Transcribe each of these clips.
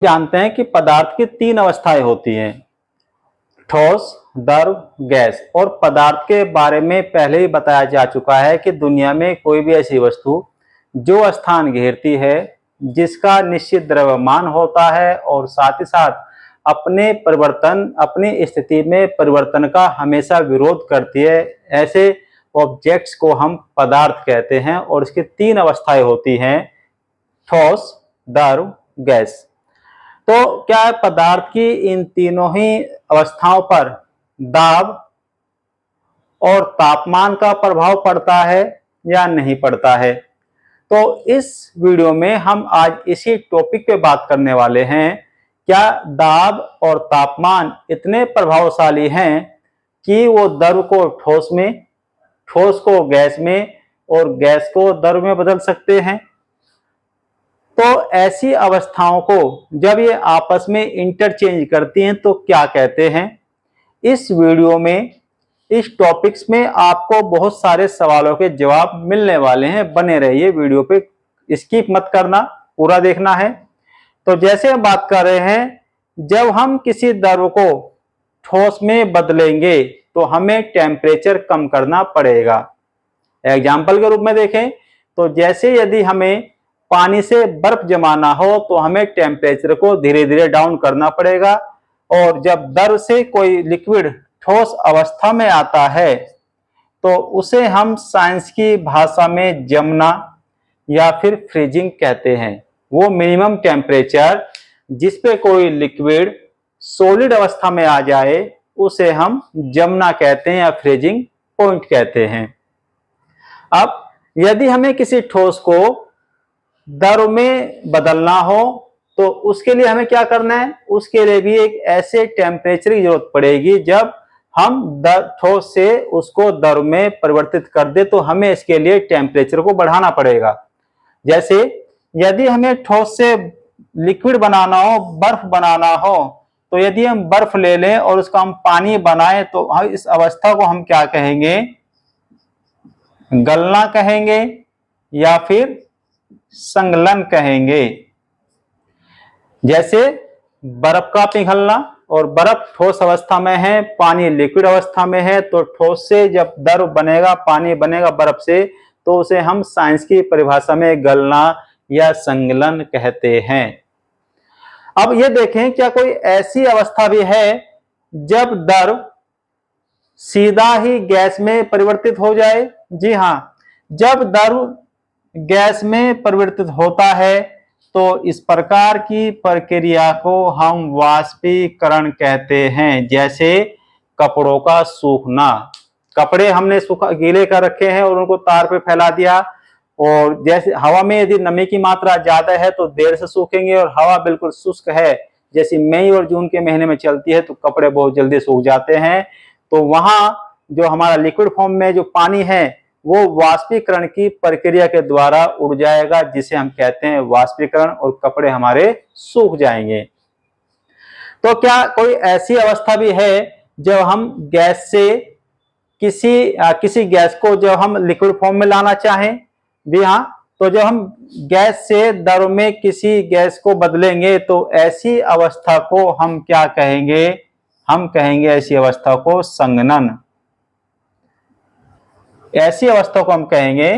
जानते हैं कि पदार्थ की तीन अवस्थाएं होती हैं, ठोस, द्रव, गैस। और पदार्थ के बारे में पहले ही बताया जा चुका है कि दुनिया में कोई भी ऐसी वस्तु जो स्थान घेरती है, जिसका निश्चित द्रव्यमान होता है और साथ ही साथ अपनी स्थिति में परिवर्तन का हमेशा विरोध करती है, ऐसे ऑब्जेक्ट्स को हम पदार्थ कहते हैं। और इसकी तीन अवस्थाएं होती हैं, ठोस, द्रव, गैस। तो क्या है, पदार्थ की इन तीनों ही अवस्थाओं पर दाब और तापमान का प्रभाव पड़ता है या नहीं पड़ता है? तो इस वीडियो में हम आज इसी टॉपिक पे बात करने वाले हैं। क्या दाब और तापमान इतने प्रभावशाली हैं कि वो द्रव को ठोस में, ठोस को गैस में और गैस को द्रव में बदल सकते हैं? तो ऐसी अवस्थाओं को जब ये आपस में इंटरचेंज करती हैं तो क्या कहते हैं? इस वीडियो में, इस टॉपिक्स में आपको बहुत सारे सवालों के जवाब मिलने वाले हैं। बने रहिए वीडियो पे, स्किप मत करना, पूरा देखना है। तो जैसे हम बात कर रहे हैं, जब हम किसी द्रव को ठोस में बदलेंगे तो हमें टेम्परेचर कम करना पड़ेगा। एग्जाम्पल के रूप में देखें तो जैसे यदि हमें पानी से बर्फ जमाना हो तो हमें टेम्परेचर को धीरे धीरे डाउन करना पड़ेगा। और जब द्रव से कोई लिक्विड ठोस अवस्था में आता है तो उसे हम साइंस की भाषा में जमना या फिर फ्रीजिंग कहते हैं। वो मिनिमम टेम्परेचर जिस पे कोई लिक्विड सॉलिड अवस्था में आ जाए उसे हम जमना कहते हैं या फ्रीजिंग पॉइंट कहते हैं। अब यदि हमें किसी ठोस को द्रव में बदलना हो तो उसके लिए हमें क्या करना है? उसके लिए भी एक ऐसे टेम्परेचर की जरूरत पड़ेगी जब हम ठोस से उसको द्रव में परिवर्तित कर दे, तो हमें इसके लिए टेम्परेचर को बढ़ाना पड़ेगा। जैसे यदि हमें ठोस से लिक्विड बनाना हो, बर्फ बनाना हो, तो यदि हम बर्फ ले लें और उसका हम पानी बनाएं तो इस अवस्था को हम क्या कहेंगे? गलना कहेंगे या फिर संगलन कहेंगे। जैसे बर्फ का पिघलना, और बर्फ ठोस अवस्था में है, पानी लिक्विड अवस्था में है, तो ठोस से जब द्रव बनेगा, पानी बनेगा बर्फ से, तो उसे हम साइंस की परिभाषा में गलना या संगलन कहते हैं। अब ये देखें, क्या कोई ऐसी अवस्था भी है जब द्रव सीधा ही गैस में परिवर्तित हो जाए? जी हां, जब द्रव गैस में परिवर्तित होता है तो इस प्रकार की प्रक्रिया को हम वाष्पीकरण कहते हैं। जैसे कपड़ों का सूखना, कपड़े हमने गीले कर रखे हैं और उनको तार पे फैला दिया, और जैसे हवा में यदि नमी की मात्रा ज्यादा है तो देर से सूखेंगे, और हवा बिल्कुल शुष्क है जैसे मई और जून के महीने में चलती है तो कपड़े बहुत जल्दी सूख जाते हैं। तो वहां जो हमारा लिक्विड फॉर्म में जो पानी है वो वाष्पीकरण की प्रक्रिया के द्वारा उड़ जाएगा, जिसे हम कहते हैं वाष्पीकरण, और कपड़े हमारे सूख जाएंगे। तो क्या कोई ऐसी अवस्था भी है जब हम गैस से किसी गैस को जब हम लिक्विड फॉर्म में लाना चाहें? जी हाँ, तो जब हम गैस से द्रव में किसी गैस को बदलेंगे तो ऐसी अवस्था को हम क्या कहेंगे? हम कहेंगे ऐसी अवस्था को संघनन। ऐसी अवस्था को हम कहेंगे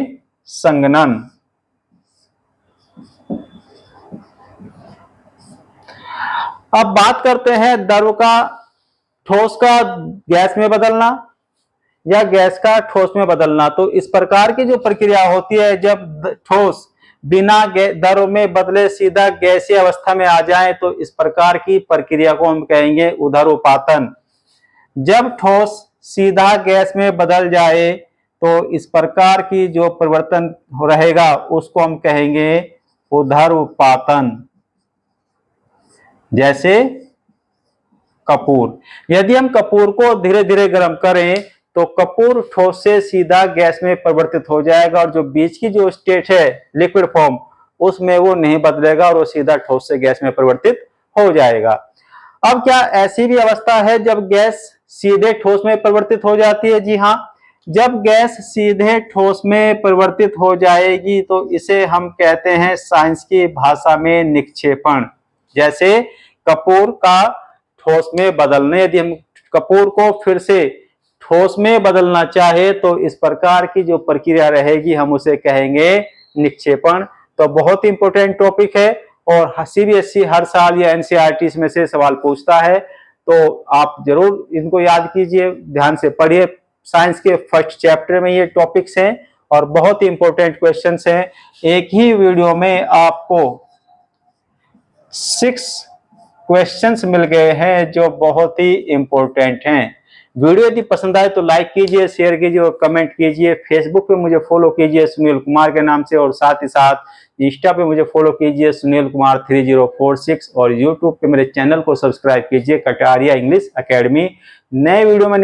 संघनन। अब बात करते हैं द्रव का ठोस का गैस में बदलना या गैस का ठोस में बदलना। तो इस प्रकार की जो प्रक्रिया होती है, जब ठोस बिना द्रव में बदले सीधा गैसीय अवस्था में आ जाए, तो इस प्रकार की प्रक्रिया को हम कहेंगे उदरोपातन। जब ठोस सीधा गैस में बदल जाए तो इस प्रकार की जो परिवर्तन रहेगा उसको हम कहेंगे उदरोपातन। जैसे कपूर, यदि हम कपूर को धीरे धीरे गर्म करें तो कपूर ठोस से सीधा गैस में परिवर्तित हो जाएगा, और जो बीच की जो स्टेट है लिक्विड फॉर्म, उसमें वो नहीं बदलेगा और वो सीधा ठोस से गैस में परिवर्तित हो जाएगा। अब क्या ऐसी भी अवस्था है जब गैस सीधे ठोस में परिवर्तित हो जाती है? जी हाँ, जब गैस सीधे ठोस में परिवर्तित हो जाएगी तो इसे हम कहते हैं साइंस की भाषा में निक्षेपण। जैसे कपूर का ठोस में बदलने, यदि हम कपूर को फिर से ठोस में बदलना चाहे तो इस प्रकार की जो प्रक्रिया रहेगी हम उसे कहेंगे निक्षेपण। तो बहुत इंपॉर्टेंट टॉपिक है और सीबीएसई हर साल या एनसीईआरटी में से सवाल पूछता है, तो आप जरूर इनको याद कीजिए, ध्यान से पढ़िए। साइंस के फर्स्ट चैप्टर में ये टॉपिक्स हैं और बहुत ही इंपॉर्टेंट क्वेश्चंस हैं। एक ही वीडियो में आपको 6 क्वेश्चंस मिल गए हैं जो बहुत ही इंपॉर्टेंट हैं। वीडियो यदि पसंद आए तो लाइक कीजिए, शेयर कीजिए और कमेंट कीजिए। फेसबुक पे मुझे फॉलो कीजिए सुनील कुमार के नाम से, और साथ ही साथ इंस्टा पे मुझे फॉलो कीजिए सुनील कुमार 3046, और यूट्यूब पे मेरे चैनल को सब्सक्राइब कीजिए कटारिया इंग्लिश एकेडमी। नए वीडियो में